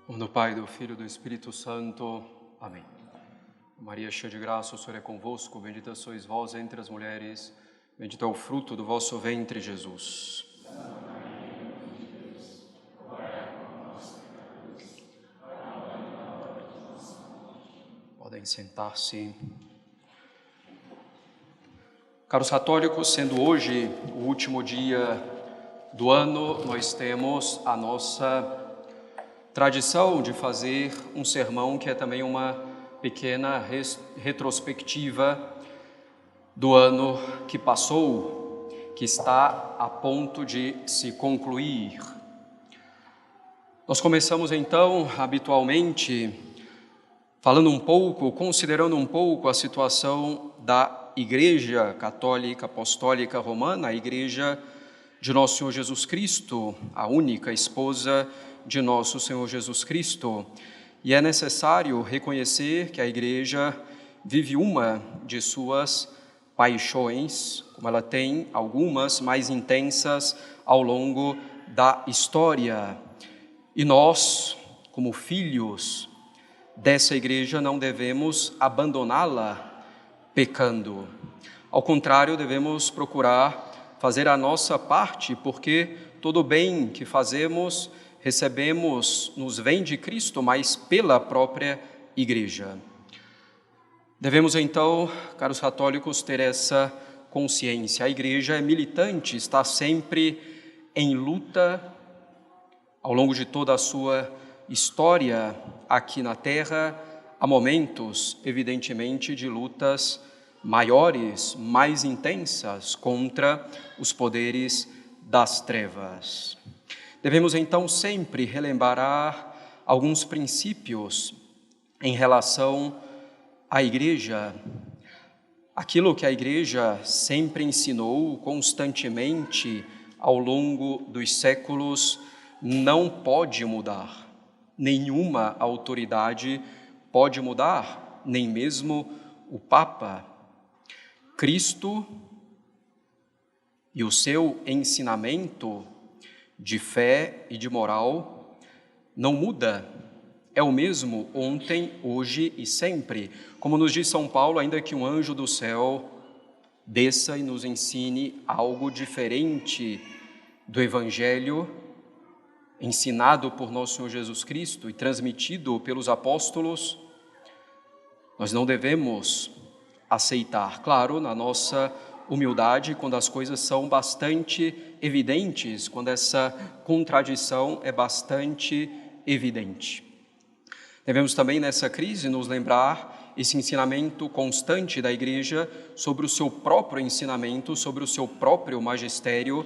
Em nome do Pai, do Filho e do Espírito Santo. Amém. Maria, cheia de graça, o Senhor é convosco, bendita sois vós entre as mulheres, bendito é o fruto do vosso ventre, Jesus. Podem sentar-se. Caros católicos, sendo hoje o último dia do ano, nós temos a nossa tradição de fazer um sermão que é também uma pequena retrospectiva do ano que passou, que está a ponto de se concluir. Nós começamos então, habitualmente, considerando um pouco a situação da Igreja Católica Apostólica Romana, a Igreja de Nosso Senhor Jesus Cristo, a única esposa de Nosso Senhor Jesus Cristo. E é necessário reconhecer que a Igreja vive uma de suas paixões, como ela tem algumas mais intensas ao longo da história. E nós, como filhos dessa Igreja, não devemos abandoná-la pecando. Ao contrário, devemos procurar fazer a nossa parte, porque todo bem que fazemos, recebemos, nos vem de Cristo, mas pela própria Igreja. Devemos então, caros católicos, ter essa consciência. A Igreja é militante, está sempre em luta ao longo de toda a sua história aqui na Terra. Há momentos, evidentemente, de lutas maiores, mais intensas contra os poderes das trevas. Devemos então sempre relembrar alguns princípios em relação à Igreja. Aquilo que a Igreja sempre ensinou constantemente ao longo dos séculos não pode mudar. Nenhuma autoridade pode mudar, nem mesmo o Papa. Cristo e o seu ensinamento de fé e de moral não muda, é o mesmo ontem, hoje e sempre. Como nos diz São Paulo, ainda que um anjo do céu desça e nos ensine algo diferente do Evangelho ensinado por nosso Senhor Jesus Cristo e transmitido pelos apóstolos, nós não devemos aceitar. Claro, na nossa humildade, quando as coisas são bastante evidentes, quando essa contradição é bastante evidente. Devemos também, nessa crise, nos lembrar esse ensinamento constante da Igreja sobre o seu próprio ensinamento, sobre o seu próprio magistério,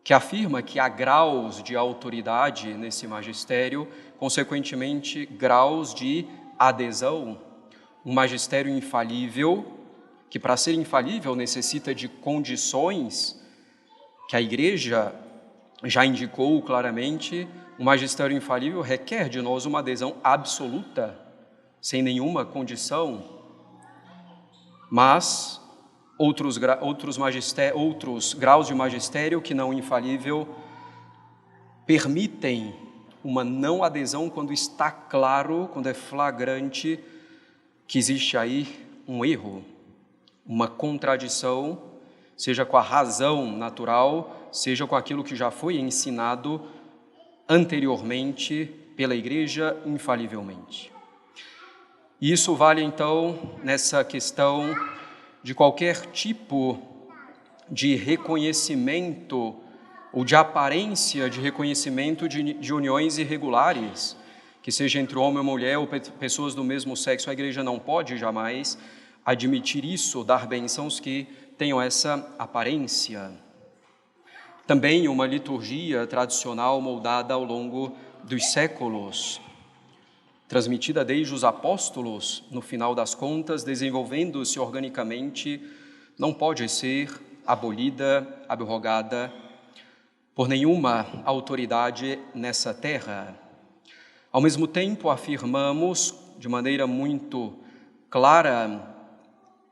que afirma que há graus de autoridade nesse magistério, consequentemente, graus de adesão. Um magistério infalível, que para ser infalível necessita de condições que a Igreja já indicou claramente. Um magistério infalível requer de nós uma adesão absoluta, sem nenhuma condição. Mas outros graus de magistério que não infalível permitem uma não adesão quando está claro, quando é flagrante que existe aí um erro, uma contradição, seja com a razão natural, seja com aquilo que já foi ensinado anteriormente pela Igreja infalivelmente. E isso vale então nessa questão de qualquer tipo de reconhecimento ou de aparência de reconhecimento de uniões irregulares, que seja entre homem ou mulher ou pessoas do mesmo sexo. A Igreja não pode jamais admitir isso, dar bênçãos que tenham essa aparência. Também uma liturgia tradicional moldada ao longo dos séculos, transmitida desde os apóstolos, no final das contas, desenvolvendo-se organicamente, não pode ser abolida, abrogada por nenhuma autoridade nessa terra. Ao mesmo tempo, afirmamos de maneira muito clara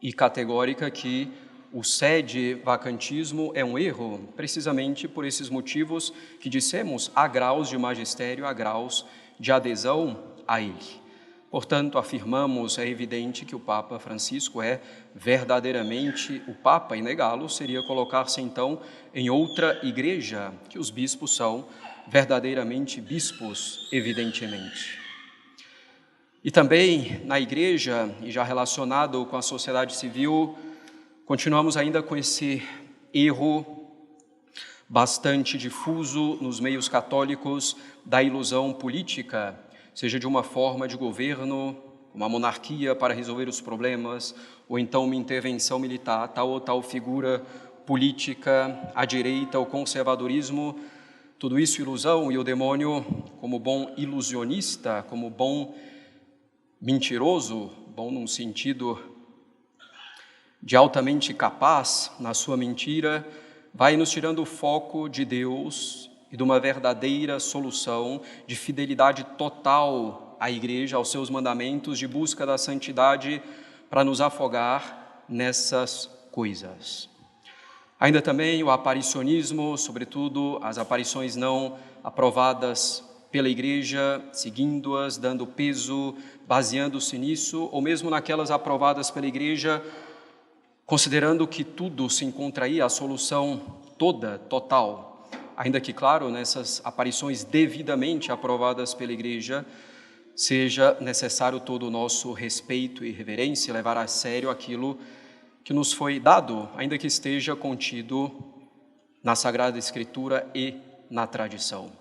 e categórica que o sede-vacantismo é um erro, precisamente por esses motivos que dissemos, há graus de magistério, há graus de adesão a ele. Portanto, afirmamos, é evidente que o Papa Francisco é verdadeiramente o Papa, e negá-lo seria colocar-se então em outra igreja, que os bispos são verdadeiramente bispos, evidentemente. E também na igreja, e já relacionado com a sociedade civil, continuamos ainda com esse erro bastante difuso nos meios católicos da ilusão política, seja de uma forma de governo, uma monarquia para resolver os problemas, ou então uma intervenção militar, tal ou tal figura política, a direita, o conservadorismo, tudo isso ilusão, e o demônio, como bom ilusionista, como bom mentiroso, bom num sentido de altamente capaz na sua mentira, vai nos tirando o foco de Deus e de uma verdadeira solução de fidelidade total à Igreja, aos seus mandamentos, de busca da santidade para nos afogar nessas coisas. Ainda também o aparicionismo, sobretudo as aparições não aprovadas pela Igreja, seguindo-as, dando peso, baseando-se nisso, ou mesmo naquelas aprovadas pela Igreja, considerando que tudo se encontra aí, a solução toda, total. Ainda que, claro, nessas aparições devidamente aprovadas pela Igreja, seja necessário todo o nosso respeito e reverência, levar a sério aquilo que nos foi dado, ainda que esteja contido na Sagrada Escritura e na tradição.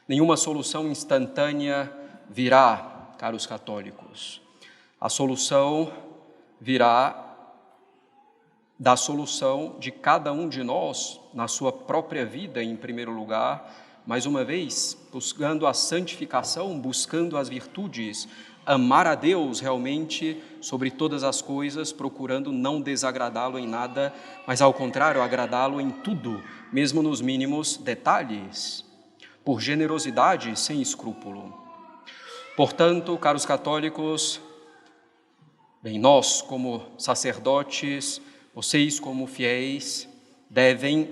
Nenhuma solução instantânea virá, caros católicos. A solução virá da solução de cada um de nós na sua própria vida, em primeiro lugar, mais uma vez, buscando a santificação, buscando as virtudes, amar a Deus realmente sobre todas as coisas, procurando não desagradá-lo em nada, mas ao contrário, agradá-lo em tudo, mesmo nos mínimos detalhes, por generosidade sem escrúpulo. Portanto, caros católicos, bem, nós como sacerdotes, vocês como fiéis, devem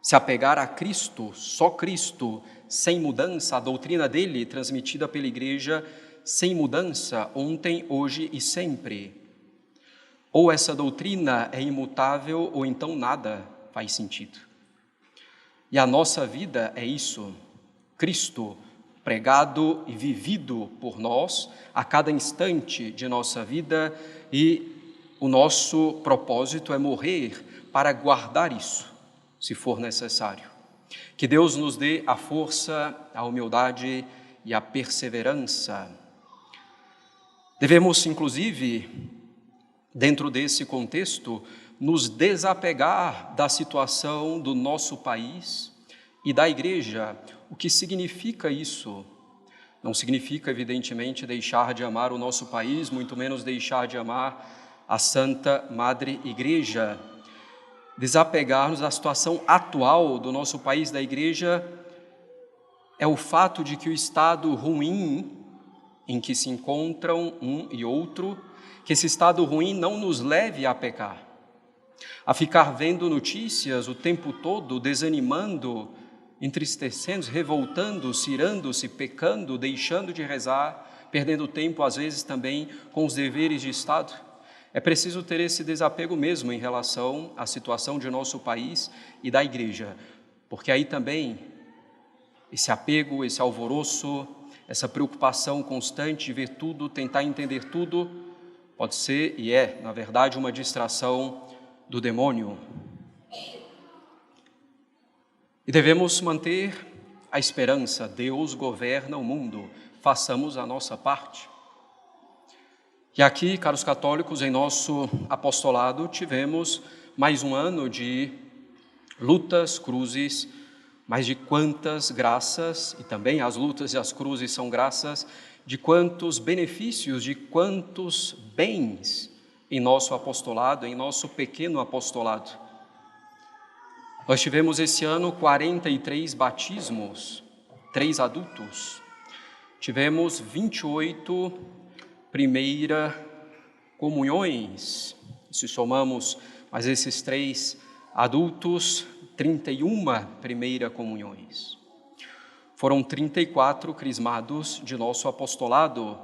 se apegar a Cristo, só Cristo, sem mudança, a doutrina dele transmitida pela Igreja, sem mudança, ontem, hoje e sempre. Ou essa doutrina é imutável, ou então nada faz sentido. E a nossa vida é isso, Cristo pregado e vivido por nós a cada instante de nossa vida, e o nosso propósito é morrer para guardar isso, se for necessário. Que Deus nos dê a força, a humildade e a perseverança. Devemos, inclusive, dentro desse contexto, nos desapegar da situação do nosso país e da Igreja. O que significa isso? Não significa, evidentemente, deixar de amar o nosso país, muito menos deixar de amar a Santa Madre Igreja. Desapegar-nos da situação atual do nosso país, da Igreja, é o fato de que o estado ruim em que se encontram um e outro, que esse estado ruim não nos leve a pecar, a ficar vendo notícias o tempo todo, desanimando, entristecendo, revoltando-se, irando-se, pecando, deixando de rezar, perdendo tempo, às vezes, também com os deveres de Estado. É preciso ter esse desapego mesmo em relação à situação de nosso país e da Igreja, porque aí também esse apego, esse alvoroço, essa preocupação constante de ver tudo, tentar entender tudo, pode ser e é, na verdade, uma distração do demônio. E devemos manter a esperança. Deus governa o mundo, façamos a nossa parte. E aqui, caros católicos, em nosso apostolado, tivemos mais um ano de lutas, cruzes, mas de quantas graças, e também as lutas e as cruzes são graças, de quantos benefícios, de quantos bens em nosso apostolado, em nosso pequeno apostolado. Nós tivemos esse ano 43 batismos, 3 adultos. Tivemos 28 primeira comunhões. Se somamos mas esses 3 adultos, 31 primeira comunhões. Foram 34 crismados de nosso apostolado,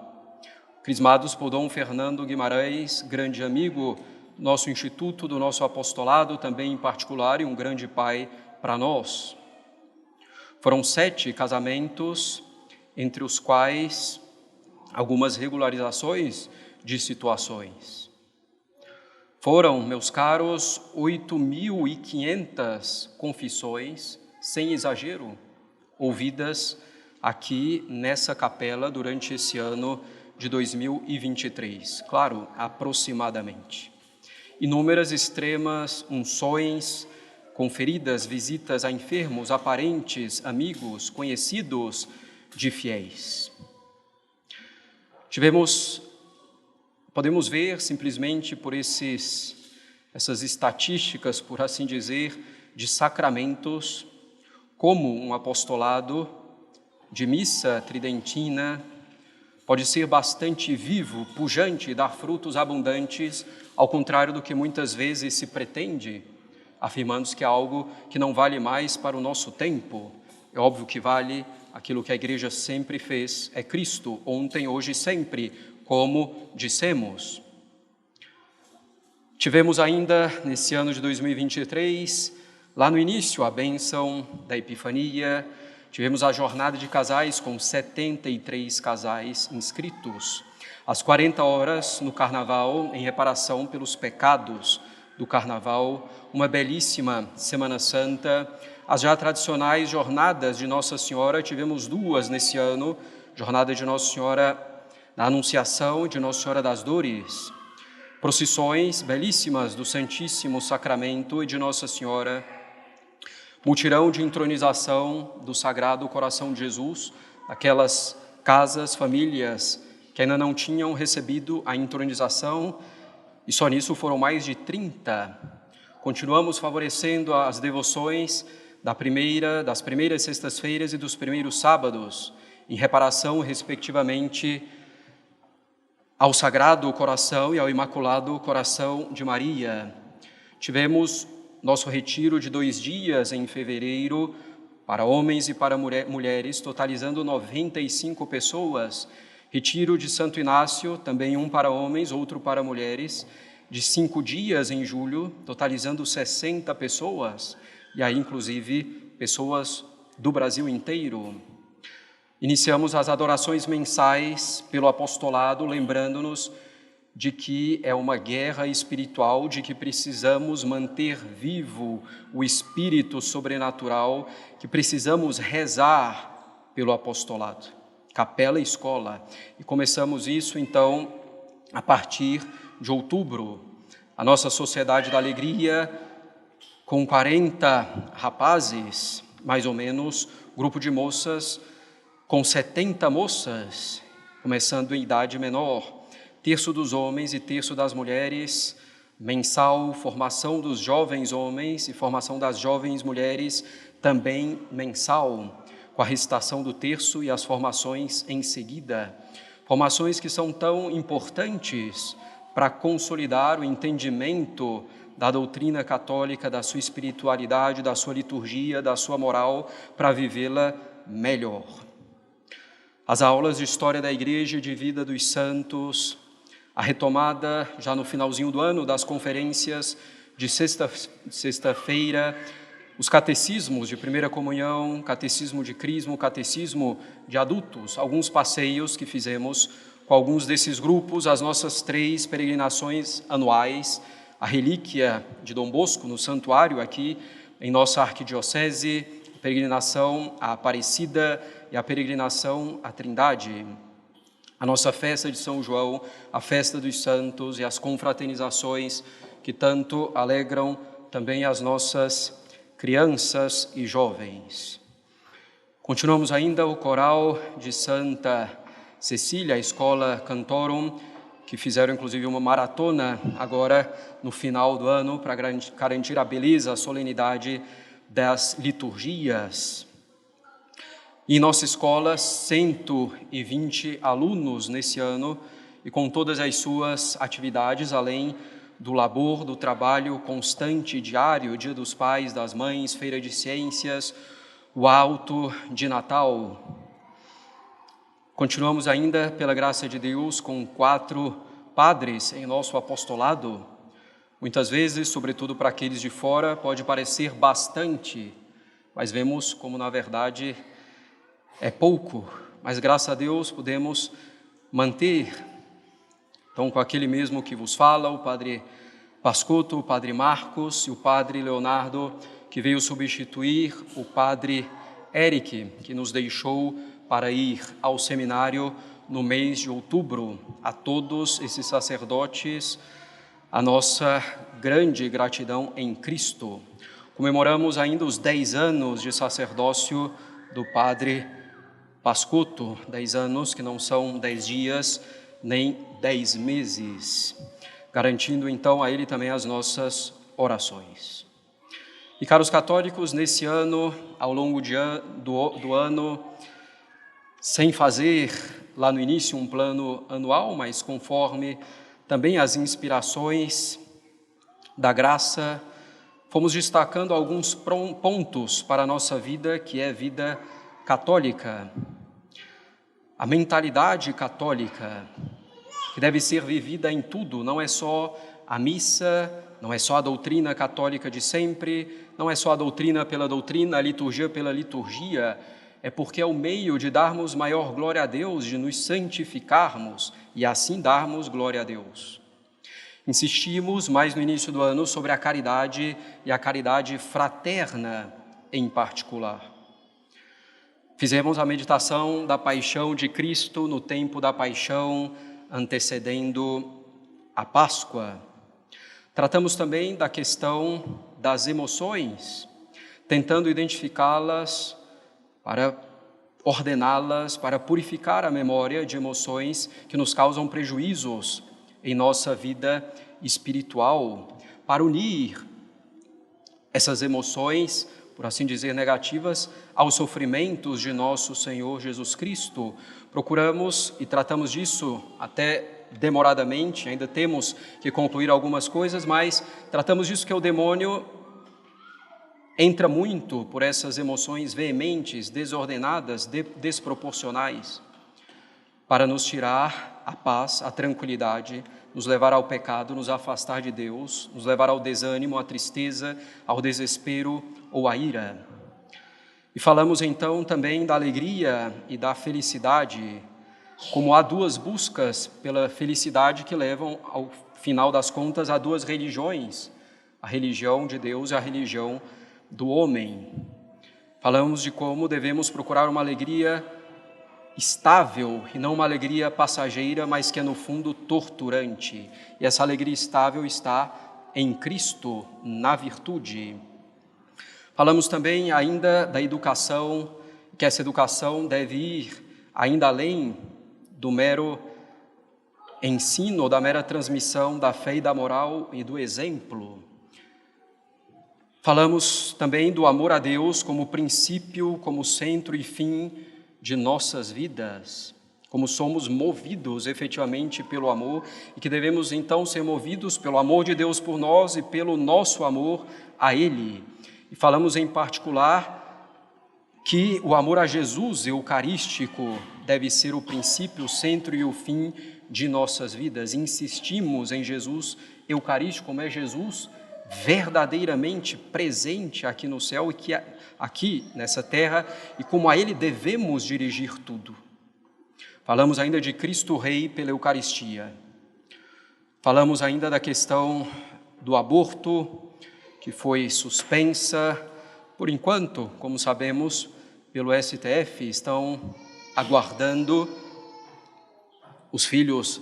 crismados por Dom Fernando Guimarães, grande amigo, nosso instituto, do nosso apostolado, também em particular, e um grande pai para nós. Foram 7 casamentos, entre os quais algumas regularizações de situações. Foram, meus caros, 8.500 confissões, sem exagero, ouvidas aqui nessa capela durante esse ano de 2023. Claro, aproximadamente. Inúmeras extremas unções conferidas, visitas a enfermos, a parentes, amigos, conhecidos de fiéis. Podemos ver simplesmente por essas estatísticas, por assim dizer, de sacramentos, como um apostolado de missa tridentina pode ser bastante vivo, pujante, dar frutos abundantes, ao contrário do que muitas vezes se pretende, afirmando que é algo que não vale mais para o nosso tempo. É óbvio que vale aquilo que a Igreja sempre fez, é Cristo, ontem, hoje e sempre, como dissemos. Tivemos ainda, nesse ano de 2023, lá no início, a bênção da Epifania, tivemos a jornada de casais com 73 casais inscritos, às 40 horas no Carnaval, em reparação pelos pecados do Carnaval, uma belíssima Semana Santa, as já tradicionais jornadas de Nossa Senhora, tivemos 2 nesse ano, jornada de Nossa Senhora da Anunciação e de Nossa Senhora das Dores, procissões belíssimas do Santíssimo Sacramento e de Nossa Senhora, mutirão de entronização do Sagrado Coração de Jesus, aquelas casas, famílias que ainda não tinham recebido a entronização, e só nisso foram mais de 30. Continuamos favorecendo as devoções das primeiras sextas-feiras e dos primeiros sábados, em reparação, respectivamente, ao Sagrado Coração e ao Imaculado Coração de Maria. Tivemos nosso retiro de 2 dias em fevereiro, para homens e para mulheres, totalizando 95 pessoas. Retiro de Santo Inácio, também um para homens, outro para mulheres, de 5 dias em julho, totalizando 60 pessoas, e aí, inclusive, pessoas do Brasil inteiro. Iniciamos as adorações mensais pelo apostolado, lembrando-nos de que é uma guerra espiritual, de que precisamos manter vivo o espírito sobrenatural, que precisamos rezar pelo apostolado, capela e escola. E começamos isso, então, a partir de outubro. A nossa Sociedade da Alegria, com 40 rapazes, mais ou menos, grupo de moças com 70 moças, começando em idade menor, terço dos homens e terço das mulheres, mensal, formação dos jovens homens e formação das jovens mulheres, também mensal, com a recitação do terço e as formações em seguida. Formações que são tão importantes para consolidar o entendimento da doutrina católica, da sua espiritualidade, da sua liturgia, da sua moral, para vivê-la melhor. As aulas de História da Igreja e de Vida dos Santos, a retomada, já no finalzinho do ano, das conferências de sexta-feira, os catecismos de primeira comunhão, catecismo de crisma, catecismo de adultos, alguns passeios que fizemos com alguns desses grupos, as nossas 3 peregrinações anuais, a relíquia de Dom Bosco no santuário aqui em nossa arquidiocese, a peregrinação à Aparecida e a peregrinação à Trindade, a nossa festa de São João, a festa dos santos e as confraternizações que tanto alegram também as nossas crianças e jovens. Continuamos ainda o coral de Santa Cecília, a Escola Cantorum, que fizeram inclusive uma maratona agora no final do ano para garantir a beleza, a solenidade das liturgias. Em nossa escola, 120 alunos nesse ano, e com todas as suas atividades, além do labor, do trabalho constante, diário, Dia dos Pais, das Mães, Feira de Ciências, o Alto de Natal. Continuamos ainda, pela graça de Deus, com 4 padres em nosso apostolado. Muitas vezes, sobretudo para aqueles de fora, pode parecer bastante, mas vemos como, na verdade, é pouco. Mas, graças a Deus, podemos manter. Então, com aquele mesmo que vos fala, o Padre Pascotto, o Padre Marcos e o Padre Leonardo, que veio substituir o Padre Eric, que nos deixou para ir ao seminário no mês de outubro. A todos esses sacerdotes, a nossa grande gratidão em Cristo. Comemoramos ainda os 10 anos de sacerdócio do Padre Pascotto, 10 anos que não são 10 dias, nem 10 meses, garantindo então a ele também as nossas orações. E caros católicos, nesse ano, ao longo do ano, sem fazer lá no início um plano anual, mas conforme também as inspirações da graça, fomos destacando alguns pontos para a nossa vida, que é vida católica. A mentalidade católica, que deve ser vivida em tudo, não é só a missa, não é só a doutrina católica de sempre, não é só a doutrina pela doutrina, a liturgia pela liturgia, é porque é o meio de darmos maior glória a Deus, de nos santificarmos e assim darmos glória a Deus. Insistimos mais no início do ano sobre a caridade e a caridade fraterna em particular. Fizemos a meditação da paixão de Cristo no tempo da paixão, antecedendo a Páscoa. Tratamos também da questão das emoções, tentando identificá-las, para ordená-las, para purificar a memória de emoções que nos causam prejuízos em nossa vida espiritual, para unir essas emoções, por assim dizer, negativas, aos sofrimentos de nosso Senhor Jesus Cristo. Procuramos e tratamos disso até demoradamente, ainda temos que concluir algumas coisas, mas tratamos disso que o demônio entra muito por essas emoções veementes, desordenadas, desproporcionais, para nos tirar a paz, a tranquilidade, nos levar ao pecado, nos afastar de Deus, nos levar ao desânimo, à tristeza, ao desespero ou à ira. E falamos então também da alegria e da felicidade, como há 2 buscas pela felicidade que levam, ao final das contas, a 2 religiões, a religião de Deus e a religião do homem. Falamos de como devemos procurar uma alegria estável e não uma alegria passageira, mas que é no fundo torturante. E essa alegria estável está em Cristo, na virtude. Falamos também ainda da educação, que essa educação deve ir ainda além do mero ensino, da mera transmissão da fé e da moral e do exemplo. Falamos também do amor a Deus como princípio, como centro e fim de nossas vidas, como somos movidos efetivamente pelo amor e que devemos então ser movidos pelo amor de Deus por nós e pelo nosso amor a Ele. E falamos em particular que o amor a Jesus eucarístico deve ser o princípio, o centro e o fim de nossas vidas. Insistimos em Jesus eucarístico, como é Jesus verdadeiramente presente aqui no céu e que aqui nessa terra, e como a Ele devemos dirigir tudo. Falamos ainda de Cristo Rei pela Eucaristia. Falamos ainda da questão do aborto, que foi suspensa, por enquanto, como sabemos, pelo STF, estão aguardando os filhos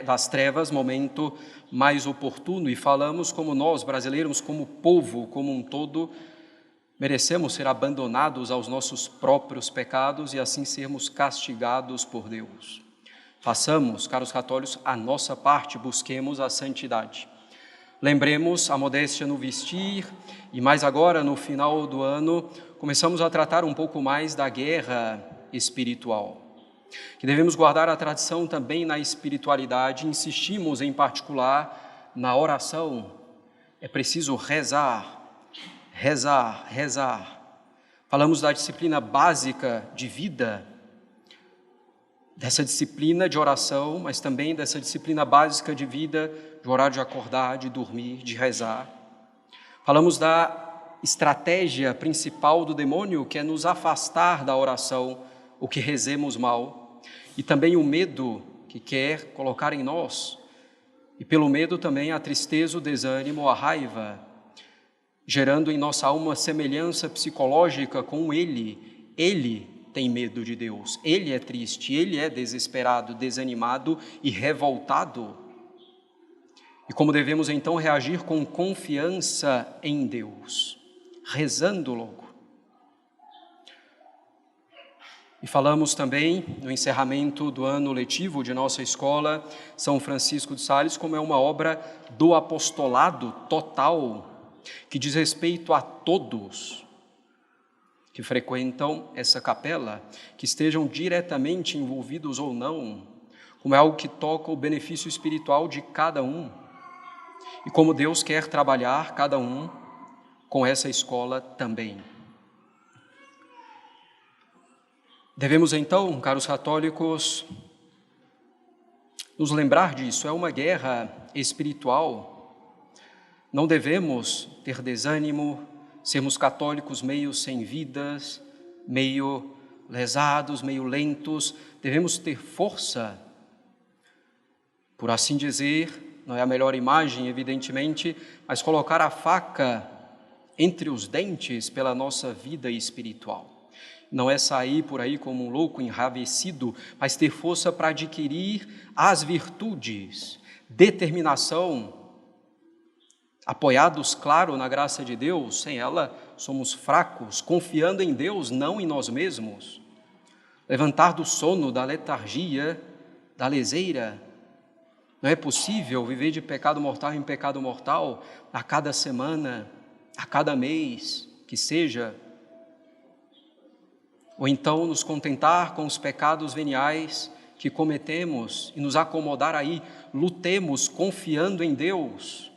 das trevas, momento mais oportuno, e falamos como nós, brasileiros, como povo, como um todo, merecemos ser abandonados aos nossos próprios pecados e assim sermos castigados por Deus. Façamos, caros católicos, a nossa parte, busquemos a santidade. Lembremos a modéstia no vestir e mais agora, no final do ano, começamos a tratar um pouco mais da guerra espiritual. Que devemos guardar a tradição também na espiritualidade, insistimos em particular na oração, é preciso rezar, rezar, rezar. Falamos da disciplina básica de vida, dessa disciplina de oração, mas também dessa disciplina básica de vida, de orar, de acordar, de dormir, de rezar. Falamos da estratégia principal do demônio, que é nos afastar da oração, o que rezemos mal, e também o medo que quer colocar em nós, e pelo medo também a tristeza, o desânimo, a raiva, gerando em nossa alma semelhança psicológica com ele. Ele tem medo de Deus, ele é triste, ele é desesperado, desanimado e revoltado. E como devemos então reagir com confiança em Deus? Rezando logo. E falamos também, no encerramento do ano letivo de nossa escola, São Francisco de Sales, como é uma obra do apostolado total, que diz respeito a todos que frequentam essa capela, que estejam diretamente envolvidos ou não, como é algo que toca o benefício espiritual de cada um, e como Deus quer trabalhar cada um com essa escola também. Devemos então, caros católicos, nos lembrar disso. É uma guerra espiritual. Não devemos ter desânimo, sermos católicos meio sem vidas, meio lesados, meio lentos. Devemos ter força, por assim dizer, não é a melhor imagem, evidentemente, mas colocar a faca entre os dentes pela nossa vida espiritual. Não é sair por aí como um louco enravecido, mas ter força para adquirir as virtudes, determinação, apoiados, claro, na graça de Deus. Sem ela somos fracos, confiando em Deus, não em nós mesmos. Levantar do sono, da letargia, da leseira. Não é possível viver de pecado mortal em pecado mortal a cada semana, a cada mês, que seja. Ou então nos contentar com os pecados veniais que cometemos e nos acomodar aí. Lutemos confiando em Deus,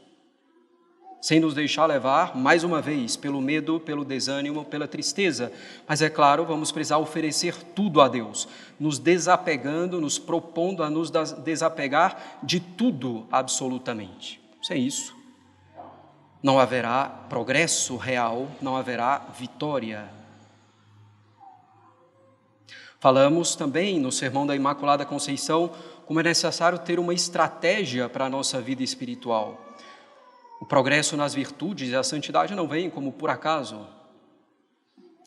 sem nos deixar levar, mais uma vez, pelo medo, pelo desânimo, pela tristeza. Mas é claro, vamos precisar oferecer tudo a Deus, nos desapegando, nos propondo a nos desapegar de tudo absolutamente. Sem isso, não haverá progresso real, não haverá vitória. Falamos também no Sermão da Imaculada Conceição como é necessário ter uma estratégia para a nossa vida espiritual. O progresso nas virtudes e a santidade não vem como por acaso.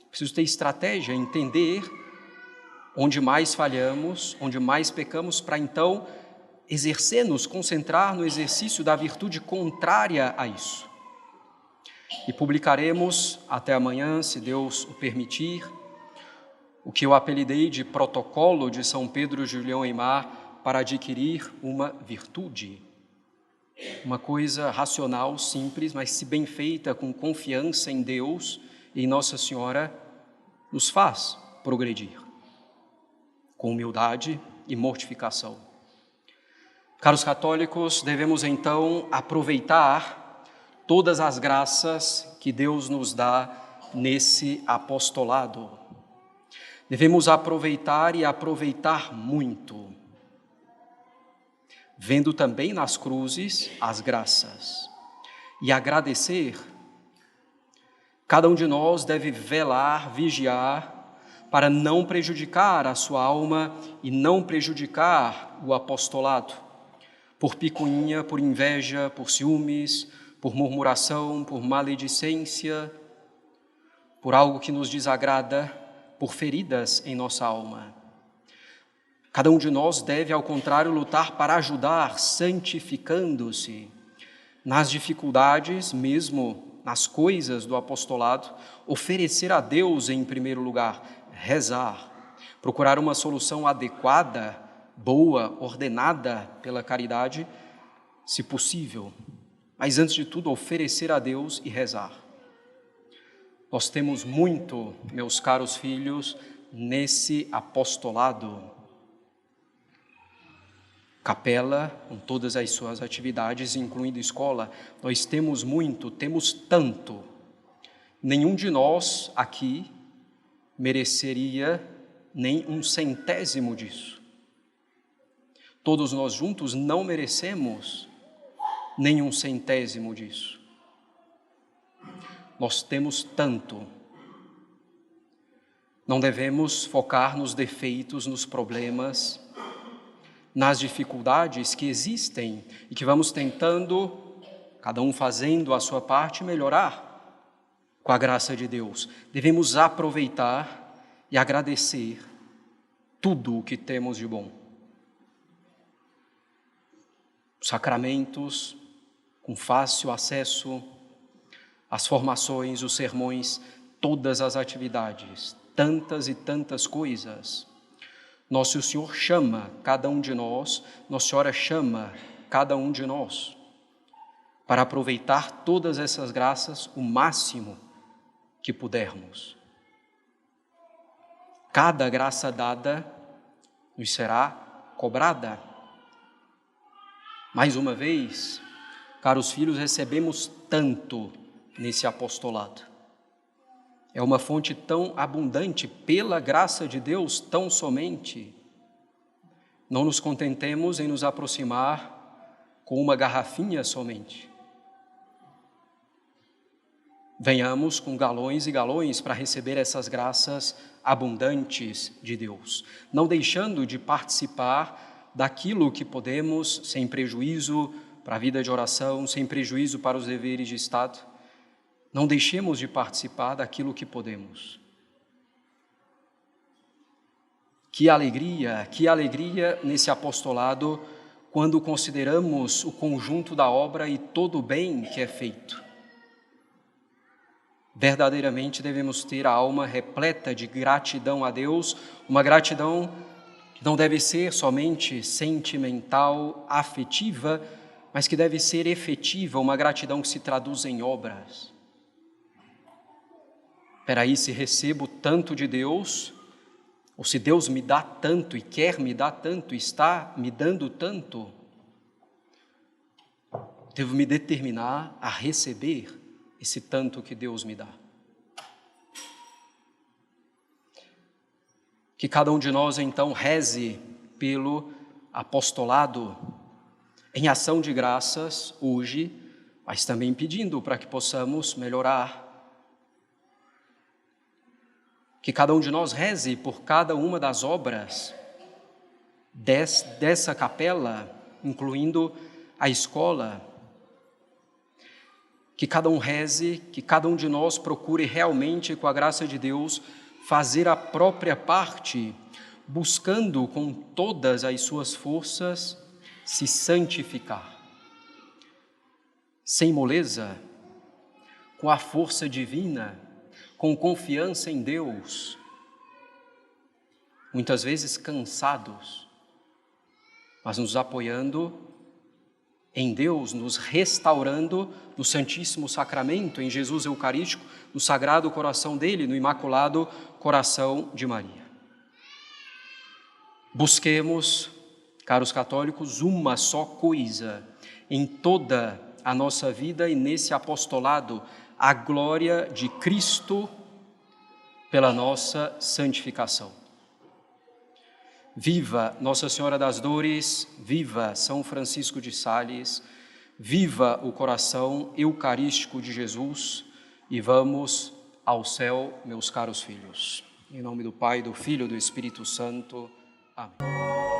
Preciso ter estratégia, entender onde mais falhamos, onde mais pecamos, para então exercer-nos, concentrar no exercício da virtude contrária a isso. E publicaremos até amanhã, se Deus o permitir, o que eu apelidei de protocolo de São Pedro Julião Aimar para adquirir uma virtude. Uma coisa racional, simples, mas se bem feita, com confiança em Deus e em Nossa Senhora, nos faz progredir, com humildade e mortificação. Caros católicos, devemos então aproveitar todas as graças que Deus nos dá nesse apostolado. Devemos aproveitar e aproveitar muito, vendo também nas cruzes as graças e agradecer. Cada um de nós deve velar, vigiar, para não prejudicar a sua alma e não prejudicar o apostolado, por picuinha, por inveja, por ciúmes, por murmuração, por maledicência, por algo que nos desagrada, por feridas em nossa alma. Cada um de nós deve, ao contrário, lutar para ajudar, santificando-se nas dificuldades, mesmo nas coisas do apostolado, oferecer a Deus em primeiro lugar, rezar, procurar uma solução adequada, boa, ordenada pela caridade, se possível, mas antes de tudo oferecer a Deus e rezar. Nós temos muito, meus caros filhos, nesse apostolado. capela, com todas as suas atividades, incluindo escola. Nós temos muito, temos tanto. Nenhum de nós aqui mereceria nem um centésimo disso. Todos nós juntos não merecemos nem um centésimo disso. Nós temos tanto. Não devemos focar nos defeitos, nos problemas, nas dificuldades que existem e que vamos tentando, cada um fazendo a sua parte, melhorar com a graça de Deus. Devemos aproveitar e agradecer tudo o que temos de bom. Os sacramentos, com fácil acesso, as formações, os sermões, todas as atividades, tantas e tantas coisas. Nosso Senhor chama cada um de nós, Nossa Senhora chama cada um de nós para aproveitar todas essas graças o máximo que pudermos. Cada graça dada nos será cobrada. Mais uma vez, caros filhos, recebemos tanto nesse apostolado. É uma fonte tão abundante, pela graça de Deus, tão somente. Não nos contentemos em nos aproximar com uma garrafinha somente. Venhamos com galões e galões para receber essas graças abundantes de Deus, não deixando de participar daquilo que podemos, sem prejuízo para a vida de oração, sem prejuízo para os deveres de Estado. Não deixemos de participar daquilo que podemos. Que alegria nesse apostolado quando consideramos o conjunto da obra e todo o bem que é feito. Verdadeiramente devemos ter a alma repleta de gratidão a Deus, uma gratidão que não deve ser somente sentimental, afetiva, mas que deve ser efetiva, uma gratidão que se traduz em obras. Peraí, se recebo tanto de Deus, ou se Deus me dá tanto e quer me dar tanto, está me dando tanto, devo me determinar a receber esse tanto que Deus me dá. Que cada um de nós, então, reze pelo apostolado em ação de graças hoje, mas também pedindo para que possamos melhorar. Que cada um de nós reze por cada uma das obras dessa capela, incluindo a escola. Que cada um reze, que cada um de nós procure realmente, com a graça de Deus, fazer a própria parte, buscando com todas as suas forças se santificar. Sem moleza, com a força divina, com confiança em Deus, muitas vezes cansados, mas nos apoiando em Deus, nos restaurando no Santíssimo Sacramento, em Jesus Eucarístico, no Sagrado Coração dele, no Imaculado Coração de Maria. Busquemos, caros católicos, uma só coisa em toda a nossa vida e nesse apostolado, a glória de Cristo pela nossa santificação. Viva Nossa Senhora das Dores, viva São Francisco de Sales, viva o coração eucarístico de Jesus e vamos ao céu, meus caros filhos. Em nome do Pai, do Filho e do Espírito Santo. Amém.